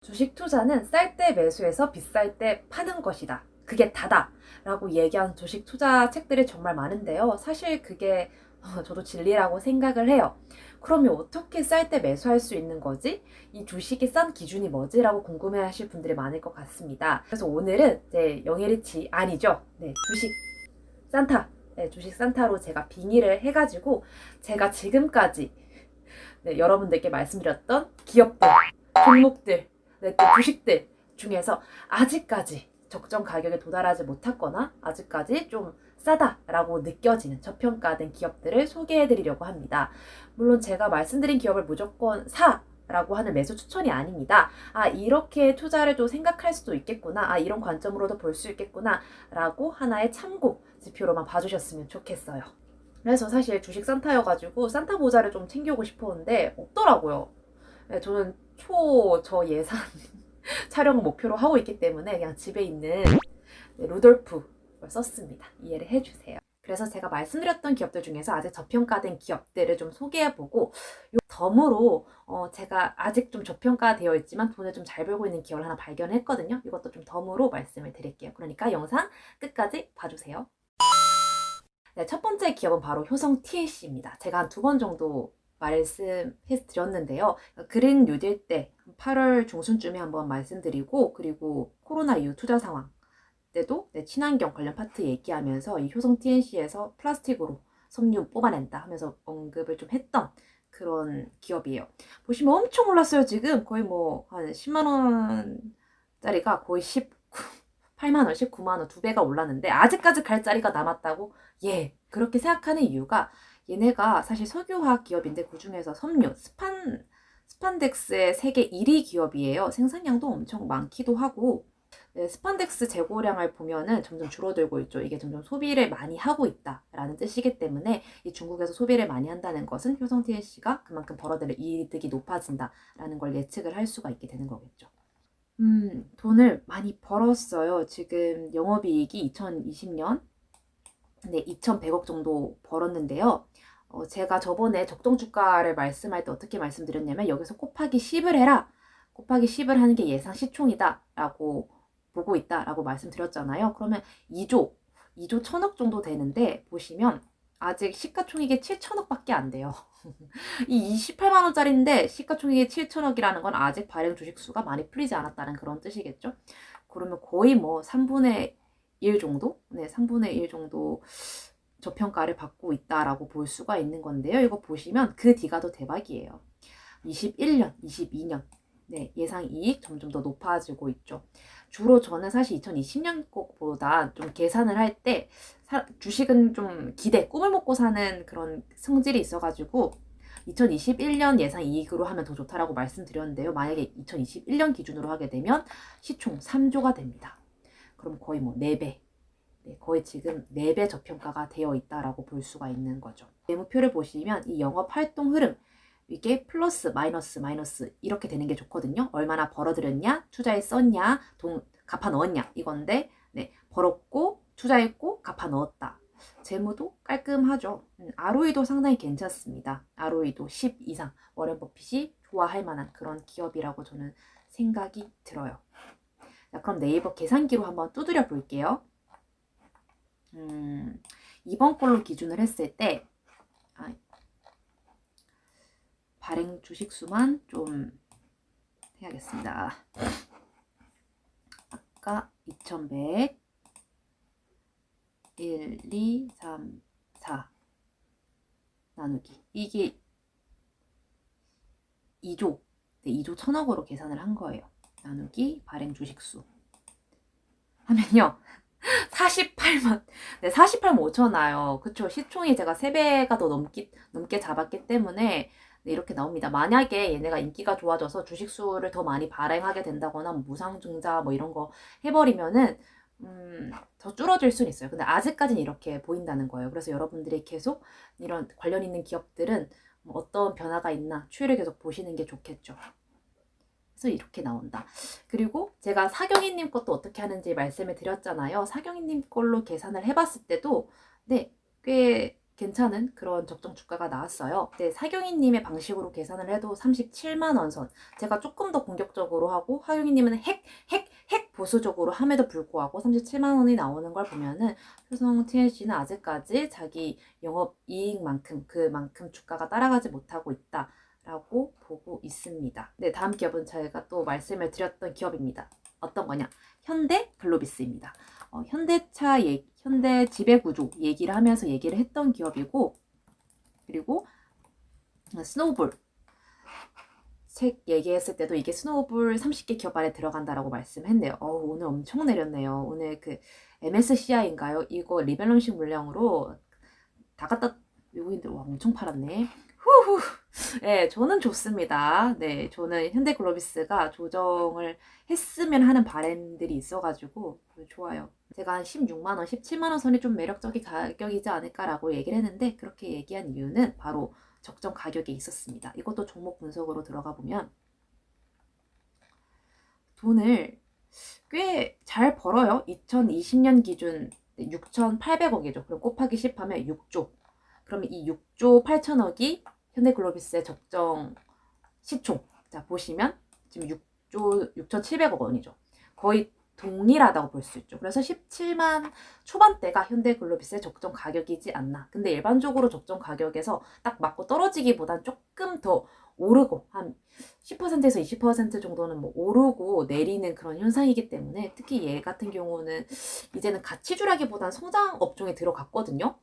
주식 투자는 쌀 때 매수해서 비쌀 때 파는 것이다. 그게 다다. 라고 얘기한 주식 투자 책들이 정말 많은데요. 사실 그게 저도 진리라고 생각을 해요. 그러면 어떻게 쌀 때 매수할 수 있는 거지? 이 주식이 싼 기준이 뭐지? 라고 궁금해 하실 분들이 많을 것 같습니다. 그래서 오늘은 이제 영예리치 아니죠. 네, 주식 산타. 네, 주식 산타로 제가 빙의를 해가지고 제가 지금까지 여러분들께 말씀드렸던 기업들, 종목들, 또 주식들 중에서 아직까지 적정 가격에 도달하지 못했거나 아직까지 좀 싸다라고 느껴지는 저평가된 기업들을 소개해드리려고 합니다. 물론 제가 말씀드린 기업을 무조건 사라고 하는 매수 추천이 아닙니다. 이렇게 투자를 또 생각할 수도 있겠구나. 이런 관점으로도 볼 수 있겠구나. 라고 하나의 참고 지표로만 봐주셨으면 좋겠어요. 그래서 사실 주식 산타여가지고 산타 모자를 좀 챙겨오고 싶었는데 없더라고요. 네, 저는 저예산 촬영 목표로 하고 있기 때문에 그냥 집에 있는 루돌프를 썼습니다. 이해를 해주세요. 그래서 제가 말씀드렸던 기업들 중에서 아직 저평가된 기업들을 좀 소개해보고 덤으로 제가 아직 좀 저평가되어 있지만 돈을 좀 잘 벌고 있는 기업을 하나 발견했거든요. 이것도 좀 덤으로 말씀을 드릴게요. 그러니까 영상 끝까지 봐주세요. 네, 첫 번째 기업은 바로 효성 TLC입니다. 제가 한 2번 정도 말씀해 드렸는데요. 그린 뉴딜 때 8월 중순쯤에 한번 말씀드리고, 그리고 코로나 이후 투자 상황 때도 친환경 관련 파트 얘기하면서 이 효성 TNC에서 플라스틱으로 섬유 뽑아낸다 하면서 언급을 좀 했던 그런 기업이에요. 보시면 엄청 올랐어요. 지금 거의 뭐 한 10만 원짜리가 거의 8만 원, 19만 원, 2배가 올랐는데 아직까지 갈 자리가 남았다고? 예. 그렇게 생각하는 이유가 얘네가 사실 석유화학 기업인데 그중에서 섬유, 스판덱스의 세계 1위 기업이에요. 생산량도 엄청 많기도 하고 스판덱스 재고량을 보면은 점점 줄어들고 있죠. 이게 점점 소비를 많이 하고 있다라는 뜻이기 때문에 이 중국에서 소비를 많이 한다는 것은 효성 TLC가 그만큼 벌어들일 이득이 높아진다라는 걸 예측을 할 수가 있게 되는 거겠죠. 돈을 많이 벌었어요. 지금 영업이익이 2020년 2,100억 정도 벌었는데요. 제가 저번에 적정주가를 말씀할 때 어떻게 말씀드렸냐면 여기서 곱하기 10을 해라. 곱하기 10을 하는 게 예상 시총이다 라고 보고 있다 라고 말씀드렸잖아요. 그러면 2조 1,000억 정도 되는데 보시면 아직 시가총액이 7천억밖에 안 돼요. 이 28만 원짜리인데 시가총액이 7천억이라는 건 아직 발행 주식수가 많이 풀리지 않았다는 그런 뜻이겠죠. 그러면 거의 뭐 3분의 1 정도? 네, 3분의 1 정도 저평가를 받고 있다라고 볼 수가 있는 건데요. 이거 보시면 그 뒤가 더 대박이에요. 21년, 22년 예상 이익 점점 더 높아지고 있죠. 주로 저는 사실 2020년 것보다 좀 계산을 할 때 주식은 좀 꿈을 먹고 사는 그런 성질이 있어가지고 2021년 예상 이익으로 하면 더 좋다라고 말씀드렸는데요. 만약에 2021년 기준으로 하게 되면 시총 3조가 됩니다. 그럼 거의 뭐 4배. 거의 지금 4배 저평가가 되어 있다라고 볼 수가 있는 거죠. 매무표를 보시면 이 영업 활동 흐름 이게 플러스 마이너스 이렇게 되는 게 좋거든요. 얼마나 벌어들였냐, 투자에 썼냐, 돈 갚아 넣었냐 이건데 벌었고 투자했고 갚아 넣었다. 재무도 깔끔하죠. ROE도 상당히 괜찮습니다. ROE도 10 이상 워렌 버핏이 좋아할 만한 그런 기업이라고 저는 생각이 들어요. 자, 그럼 네이버 계산기로 한번 두드려 볼게요. 이번 걸로 기준을 했을 때 발행 주식수만 좀 해야겠습니다. 아까 2100 1, 2, 3, 4 나누기 이게 2조 2조 1000억으로 계산을 한 거예요. 나누기 발행 주식수 하면요 48만 5천 나요. 그쵸? 시총이 제가 3배가 더 넘게 잡았기 때문에 이렇게 나옵니다. 만약에 얘네가 인기가 좋아져서 주식수를 더 많이 발행하게 된다거나 무상증자 뭐 이런 거 해버리면은 더 줄어들 수는 있어요. 근데 아직까지는 이렇게 보인다는 거예요. 그래서 여러분들이 계속 이런 관련 있는 기업들은 어떤 변화가 있나 추이를 계속 보시는 게 좋겠죠. 그래서 이렇게 나온다. 그리고 제가 사경이님 것도 어떻게 하는지 말씀을 드렸잖아요. 사경이님 걸로 계산을 해봤을 때도 꽤 괜찮은 그런 적정 주가가 나왔어요. 네, 사경이님의 방식으로 계산을 해도 37만 원 선. 제가 조금 더 공격적으로 하고 하경이님은 핵 보수적으로 함에도 불구하고 37만 원이 나오는 걸 보면은 효성 TLC는 아직까지 자기 영업이익만큼 그만큼 주가가 따라가지 못하고 있다라고 보고 있습니다. 네, 다음 기업은 저희가 또 말씀을 드렸던 기업입니다. 어떤 거냐? 현대 글로비스입니다. 현대 지배구조 얘기를 하면서 얘기를 했던 기업이고, 그리고 스노우볼 책 얘기했을 때도 이게 스노우볼 30개 기업 안에 들어간다라고 말씀했네요. 오늘 엄청 내렸네요. 오늘 그 MSCI인가요? 이거 리밸런싱 물량으로 다 갖다 외국인들 엄청 팔았네. 후후. 네, 저는 좋습니다. 네, 저는 현대글로비스가 조정을 했으면 하는 바람들이 있어가지고 좋아요. 제가 한 16만 원, 17만 원 선이 좀 매력적인 가격이지 않을까라고 얘기를 했는데 그렇게 얘기한 이유는 바로 적정 가격에 있었습니다. 이것도 종목 분석으로 들어가 보면 돈을 꽤 잘 벌어요. 2020년 기준 6,800억이죠. 그럼 곱하기 10 하면 6조. 그러면 이 6조 8천억이 현대글로비스의 적정 시총. 자, 보시면 지금 6조 6,700억 원이죠. 거의 동일하다고 볼 수 있죠. 그래서 17만 초반대가 현대글로비스의 적정 가격이지 않나. 근데 일반적으로 적정 가격에서 딱 맞고 떨어지기보단 조금 더 오르고 한 10%에서 20% 정도는 뭐 오르고 내리는 그런 현상이기 때문에 특히 얘 같은 경우는 이제는 가치주라기보단 성장 업종에 들어갔거든요.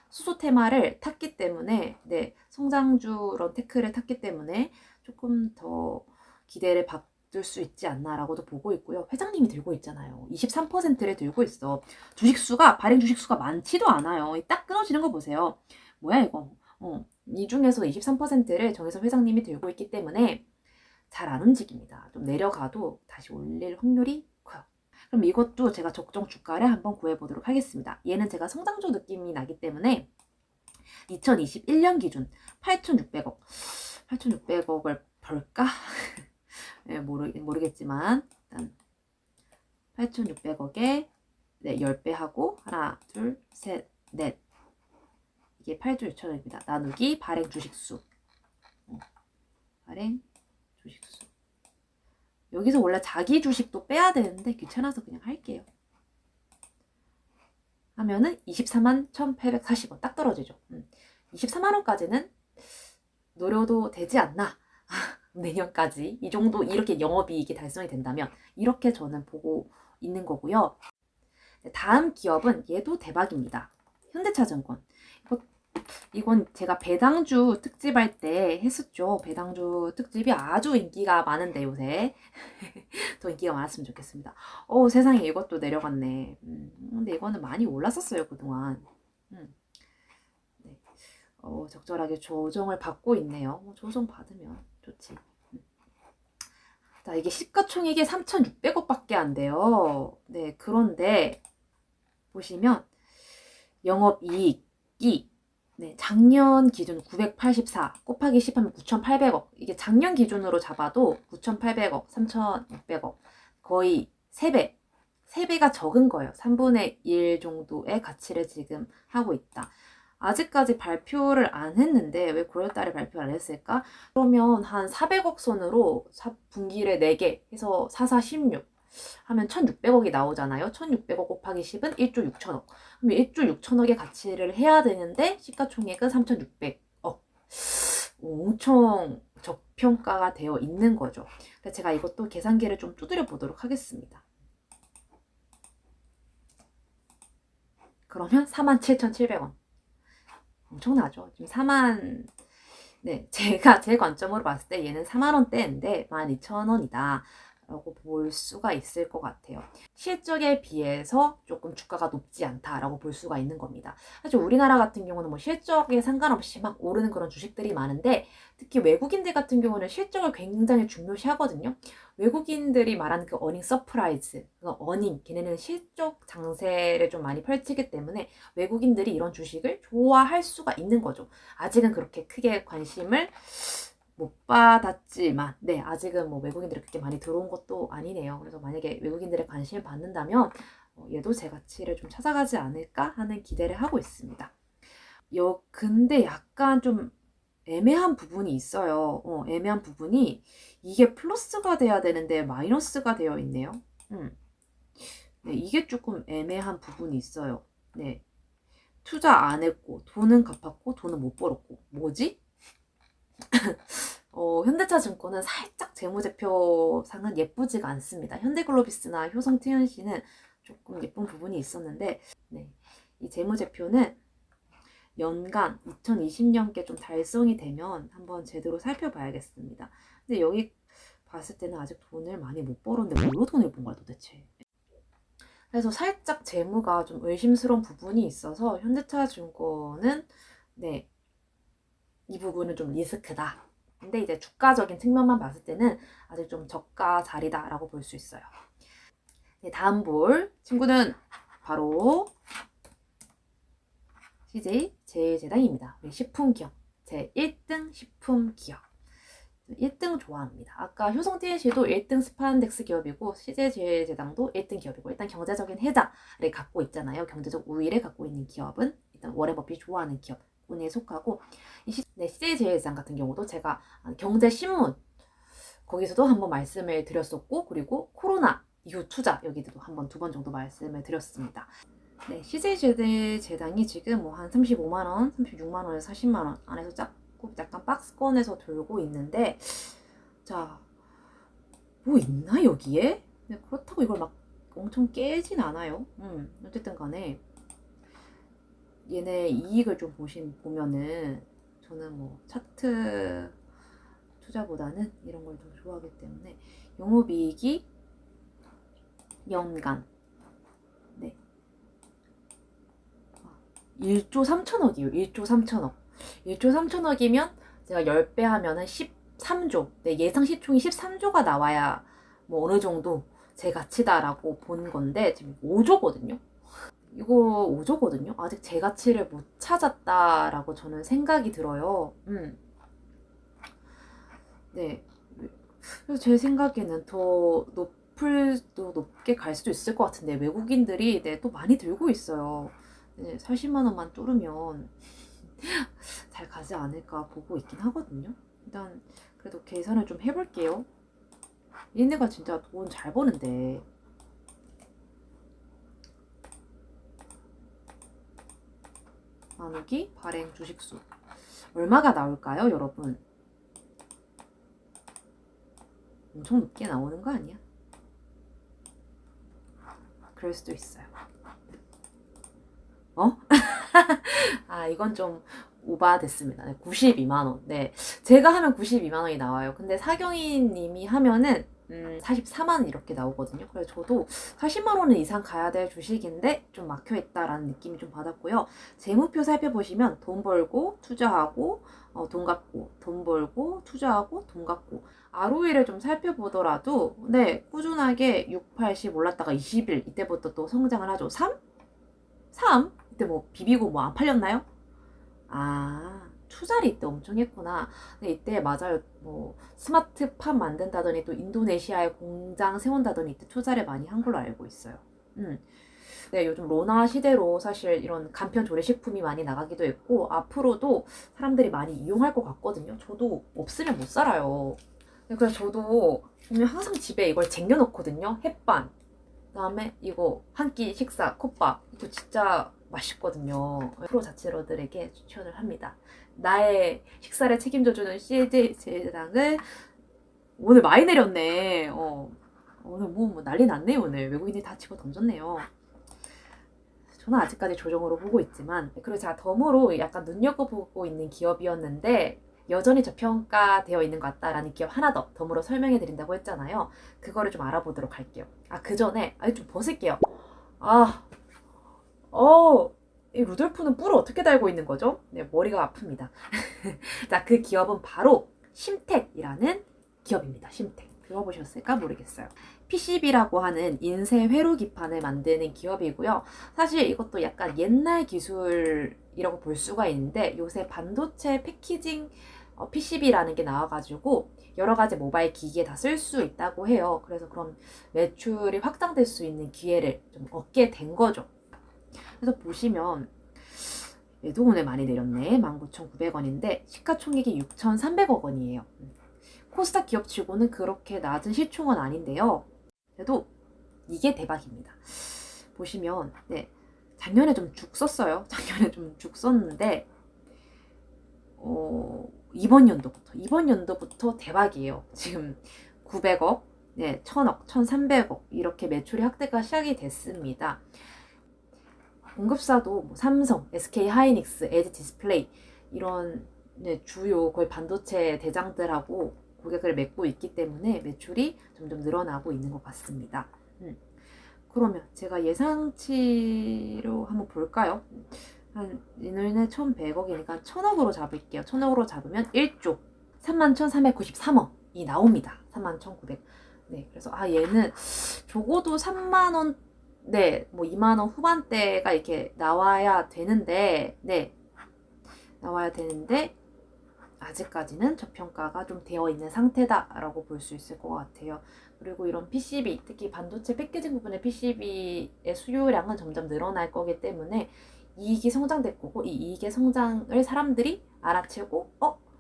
수소 테마를 탔기 때문에 네, 성장주런 테크를 탔기 때문에 조금 더 기대를 받을 수 있지 않나라고도 보고 있고요. 회장님이 들고 있잖아요. 23%를 들고 있어. 주식수가 발행 주식수가 많지도 않아요. 딱 끊어지는 거 보세요. 뭐야 이거. 이 중에서 23%를 정혜섭 회장님이 들고 있기 때문에 잘 안 움직입니다. 좀 내려가도 다시 올릴 확률이 커요. 그럼 이것도 제가 적정 주가를 한번 구해보도록 하겠습니다. 얘는 제가 성장주 느낌이 나기 때문에 2021년 기준 8,600억. 8,600억을 벌까? 네, 모르겠지만 일단 8,600억에 네, 10배 하고 하나, 둘, 셋, 넷. 이게 8조 6천억입니다. 나누기 발행 주식수. 발행 주식수. 여기서 원래 자기 주식도 빼야 되는데 귀찮아서 그냥 할게요. 하면은 24만 1,840원 딱 떨어지죠. 24만 원까지는 노려도 되지 않나. 내년까지 이 정도 이렇게 영업이익이 달성이 된다면 이렇게 저는 보고 있는 거고요. 다음 기업은 얘도 대박입니다. 현대차증권. 이건 제가 배당주 특집할 때 했었죠. 배당주 특집이 아주 인기가 많은데 요새 더 인기가 많았으면 좋겠습니다. 세상에 이것도 내려갔네. 근데 이거는 많이 올랐었어요 그동안. 네. 적절하게 조정을 받고 있네요. 조정 받으면 좋지. 자, 이게 시가총액이 3,600억밖에 안 돼요. 네, 그런데 보시면 영업이익이 네, 작년 기준 984 곱하기 10 하면 9,800억. 이게 작년 기준으로 잡아도 9,800억, 3,600억. 거의 3배. 3배가 적은 거예요. 3분의 1 정도의 가치를 지금 하고 있다. 아직까지 발표를 안 했는데 왜 9월달에 발표 안 했을까? 그러면 한 400억 선으로 분기를 4개 해서 4, 16 하면 1,600억이 나오잖아요. 1,600억 곱하기 10은 1조 6천억. 그럼 1조 6천억의 가치를 해야 되는데 시가총액은 3,600억. 엄청 저평가가 되어 있는 거죠. 그래서 제가 이것도 계산기를 좀 두드려 보도록 하겠습니다. 그러면 47,700원. 엄청나죠? 지금 4만, 네, 제가 제 관점으로 봤을 때 얘는 4만 원대인데 12,000원이다. 라고 볼 수가 있을 것 같아요. 실적에 비해서 조금 주가가 높지 않다라고 볼 수가 있는 겁니다. 사실 우리나라 같은 경우는 뭐 실적에 상관없이 막 오르는 그런 주식들이 많은데 특히 외국인들 같은 경우는 실적을 굉장히 중요시 하거든요. 외국인들이 말하는 그 어닝 서프라이즈, 그 어닝, 걔네는 실적 장세를 좀 많이 펼치기 때문에 외국인들이 이런 주식을 좋아할 수가 있는 거죠. 아직은 그렇게 크게 관심을 못 받았지만 네, 아직은 뭐 외국인들이 그렇게 많이 들어온 것도 아니네요. 그래서 만약에 외국인들의 관심을 받는다면 얘도 제 가치를 좀 찾아가지 않을까 하는 기대를 하고 있습니다. 근데 약간 좀 애매한 부분이 있어요. 애매한 부분이 이게 플러스가 돼야 되는데 마이너스가 되어 있네요. 네, 이게 조금 애매한 부분이 있어요. 네. 투자 안 했고 돈은 갚았고 돈은 못 벌었고 뭐지? 현대차증권은 살짝 재무제표상은 예쁘지가 않습니다. 현대글로비스나 효성 TNC는 조금 예쁜 부분이 있었는데 네, 이 재무제표는 연간 2020년께 좀 달성이 되면 한번 제대로 살펴봐야겠습니다. 근데 여기 봤을 때는 아직 돈을 많이 못 벌었는데 뭘로 돈을 번 거야 도대체? 그래서 살짝 재무가 좀 의심스러운 부분이 있어서 현대차증권은 네, 이 부분은 좀 리스크다. 근데 이제 주가적인 측면만 봤을 때는 아직 좀 저가 자리다라고 볼 수 있어요. 네, 다음 볼 친구는 바로 CJ 제일제당입니다. 우리 식품기업 제 1등 식품기업 1등 좋아합니다. 아까 효성 TNC도 1등 스판덱스 기업이고 CJ 제일제당도 1등 기업이고 일단 경제적인 혜자를 갖고 있잖아요. 경제적 우위를 갖고 있는 기업은 일단 워렌 버핏이 좋아하는 기업 운에 속하고 CJ 제일제당 같은 경우도 제가 경제신문 거기서도 한번 말씀을 드렸었고 그리고 코로나 이후 투자 여기도 한번 2번 정도 말씀을 드렸습니다. 네, CJ 제당이 지금 뭐 한 35만 원, 36만 원에서 40만 원 안에서 약간 박스권에서 돌고 있는데 자, 뭐 있나 여기에? 네, 그렇다고 이걸 막 엄청 깨진 않아요. 어쨌든 간에 얘네 이익을 좀 보면은 저는 뭐 차트 투자보다는 이런 걸 더 좋아하기 때문에 영업이익이 연간 네 1조 3천억이에요. 1조 3천억 1조 3천억이면 제가 10배 하면은 13조 네, 예상 시총이 13조가 나와야 뭐 어느 정도 제 가치다라고 본 건데 지금 5조거든요. 이거 5조거든요. 아직 제 가치를 못 찾았다라고 저는 생각이 들어요. 네. 그래서 제 생각에는 더 높게 갈 수도 있을 것 같은데 외국인들이 네, 또 많이 들고 있어요. 네, 40만 원만 뚫으면 잘 가지 않을까 보고 있긴 하거든요. 일단 그래도 계산을 좀 해볼게요. 얘네가 진짜 돈 잘 버는데 나누기 발행 주식수 얼마가 나올까요, 여러분? 엄청 높게 나오는 거 아니야? 그럴 수도 있어요. 아, 이건 좀 오바됐습니다. 네, 92만 원. 네, 제가 하면 92만 원이 나와요. 근데 사경이님이 하면은 44만 원 이렇게 나오거든요. 그래서 저도 40만 원 이상 가야 될 주식인데 좀 막혀 있다라는 느낌이 좀 받았고요. 재무표 살펴보시면 돈 벌고 투자하고 돈 갚고 돈 벌고 투자하고 돈 갚고 ROE를 좀 살펴보더라도 네 꾸준하게 6, 80 올랐다가 21 이때부터 또 성장을 하죠. 3? 3? 이때 뭐 비비고 뭐 안 팔렸나요? 아, 투자를 이때 엄청 했구나. 근데 이때 맞아요. 뭐 스마트팜 만든다더니 또 인도네시아에 공장 세운다더니 이때 투자를 많이 한 걸로 알고 있어요. 네, 요즘 로나 시대로 사실 이런 간편 조리식품이 많이 나가기도 했고 앞으로도 사람들이 많이 이용할 것 같거든요. 저도 없으면 못 살아요. 네, 그래서 저도 보면 항상 집에 이걸 쟁여놓거든요. 햇반. 그다음에 이거 한 끼 식사 컵밥. 이거 진짜 맛있거든요. 프로 자취러들에게 추천을 합니다. 나의 식사를 책임져주는 CJ 제당을 오늘 많이 내렸네. 오늘 뭐 난리 났네 오늘. 외국인이 다 집어 던졌네요. 저는 아직까지 조정으로 보고 있지만 그리고 제가 덤으로 약간 눈여겨보고 있는 기업이었는데 여전히 저평가되어 있는 것 같다라는 기업 하나 더 덤으로 설명해 드린다고 했잖아요. 그거를 좀 알아보도록 할게요. 그 전에 좀 벗을게요. 이 루돌프는 뿔을 어떻게 달고 있는 거죠? 네, 머리가 아픕니다. 자, 그 기업은 바로 심텍이라는 기업입니다. 심텍. 들어보셨을까 모르겠어요. PCB라고 하는 인쇄 회로 기판을 만드는 기업이고요. 사실 이것도 약간 옛날 기술이라고 볼 수가 있는데 요새 반도체 패키징 PCB라는 게 나와가지고 여러 가지 모바일 기기에 다 쓸 수 있다고 해요. 그래서 그런 매출이 확장될 수 있는 기회를 좀 얻게 된 거죠. 그래서 보시면 얘도 오늘 많이 내렸네. 19,900원인데 시가총액이 6,300억 원이에요. 코스닥 기업치고는 그렇게 낮은 시총은 아닌데요. 그래도 이게 대박입니다. 보시면 네, 작년에 좀 죽 썼어요. 작년에 좀 죽 썼는데 이번 연도부터 대박이에요. 지금 900억, 네, 1000억, 1300억 이렇게 매출이 확대가 시작이 됐습니다. 공급사도 뭐 삼성, SK 하이닉스, 에지 디스플레이 이런 네, 주요 거의 반도체 대장들하고 고객을 맺고 있기 때문에 매출이 점점 늘어나고 있는 것 같습니다. 그러면 제가 예상치로 한번 볼까요? 한 이년에 1,100억이니까 1,000억으로 잡을게요. 1,000억으로 잡으면 1조 31,393억이 나옵니다. 31,900. 네, 그래서 얘는 적어도 3만 원, 네, 뭐 2만 원 후반대가 이렇게 나와야 되는데, 네, 나와야 되는데 아직까지는 저평가가 좀 되어 있는 상태다라고 볼 수 있을 것 같아요. 그리고 이런 PCB, 특히 반도체 패키징 부분의 PCB의 수요량은 점점 늘어날 거기 때문에 이익이 성장될 거고 이 이익의 성장을 사람들이 알아채고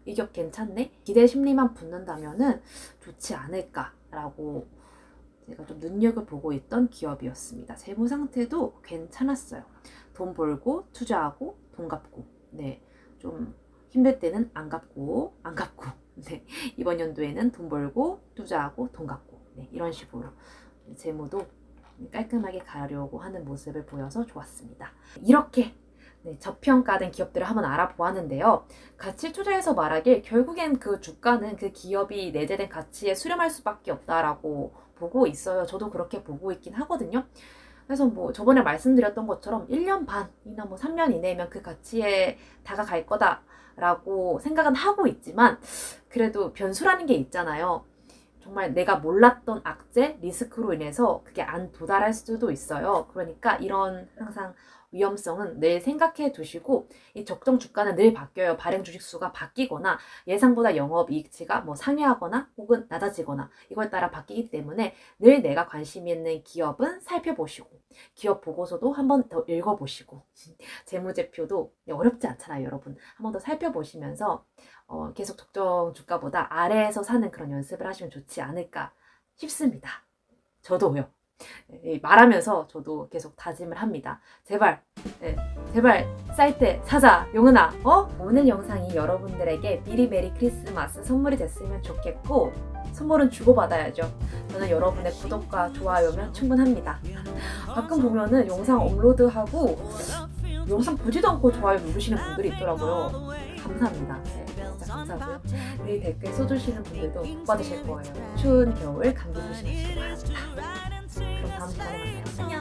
이 기업 괜찮네? 기대 심리만 붙는다면은 좋지 않을까라고 제가 좀 눈여겨보고 있던 기업이었습니다. 재무 상태도 괜찮았어요. 돈 벌고 투자하고 돈 갚고 네, 좀 힘들 때는 안 갚고 네, 이번 연도에는 돈 벌고 투자하고 돈 갚고 네, 이런 식으로 재무도 깔끔하게 가려고 하는 모습을 보여서 좋았습니다. 이렇게 네, 저평가된 기업들을 한번 알아보았는데요. 가치 투자에서 말하길 결국엔 그 주가는 그 기업이 내재된 가치에 수렴할 수밖에 없다라고 보고 있어요. 저도 그렇게 보고 있긴 하거든요. 그래서 뭐 저번에 말씀드렸던 것처럼 1년 반이나 뭐 3년 이내면 그 가치에 다가갈 거다라고 생각은 하고 있지만 그래도 변수라는 게 있잖아요. 정말 내가 몰랐던 악재, 리스크로 인해서 그게 안 도달할 수도 있어요. 그러니까 이런 항상 위험성은 늘 생각해 두시고 이 적정 주가는 늘 바뀌어요. 발행 주식수가 바뀌거나 예상보다 영업이익치가 뭐 상회하거나 혹은 낮아지거나 이걸 따라 바뀌기 때문에 늘 내가 관심 있는 기업은 살펴보시고 기업 보고서도 한 번 더 읽어보시고 재무제표도 어렵지 않잖아요. 여러분. 한 번 더 살펴보시면서 계속 적정 주가보다 아래에서 사는 그런 연습을 하시면 좋지 않을까 싶습니다. 저도요. 말하면서 저도 계속 다짐을 합니다. 제발 쌀 때 사자 용은아. 오늘 영상이 여러분들에게 미리 메리 크리스마스 선물이 됐으면 좋겠고 선물은 주고받아야죠. 저는 여러분의 구독과 좋아요면 충분합니다. 가끔 보면은 영상 업로드하고 영상 보지도 않고 좋아요 누르시는 분들이 있더라고요. 감사합니다. 네, 진짜 감사하고요. 내 댓글 써주시는 분들도 복 받으실 거예요. 추운 겨울 감기 조심하시기 바랍니다. 그럼 다음 시간에 만나요. 안녕.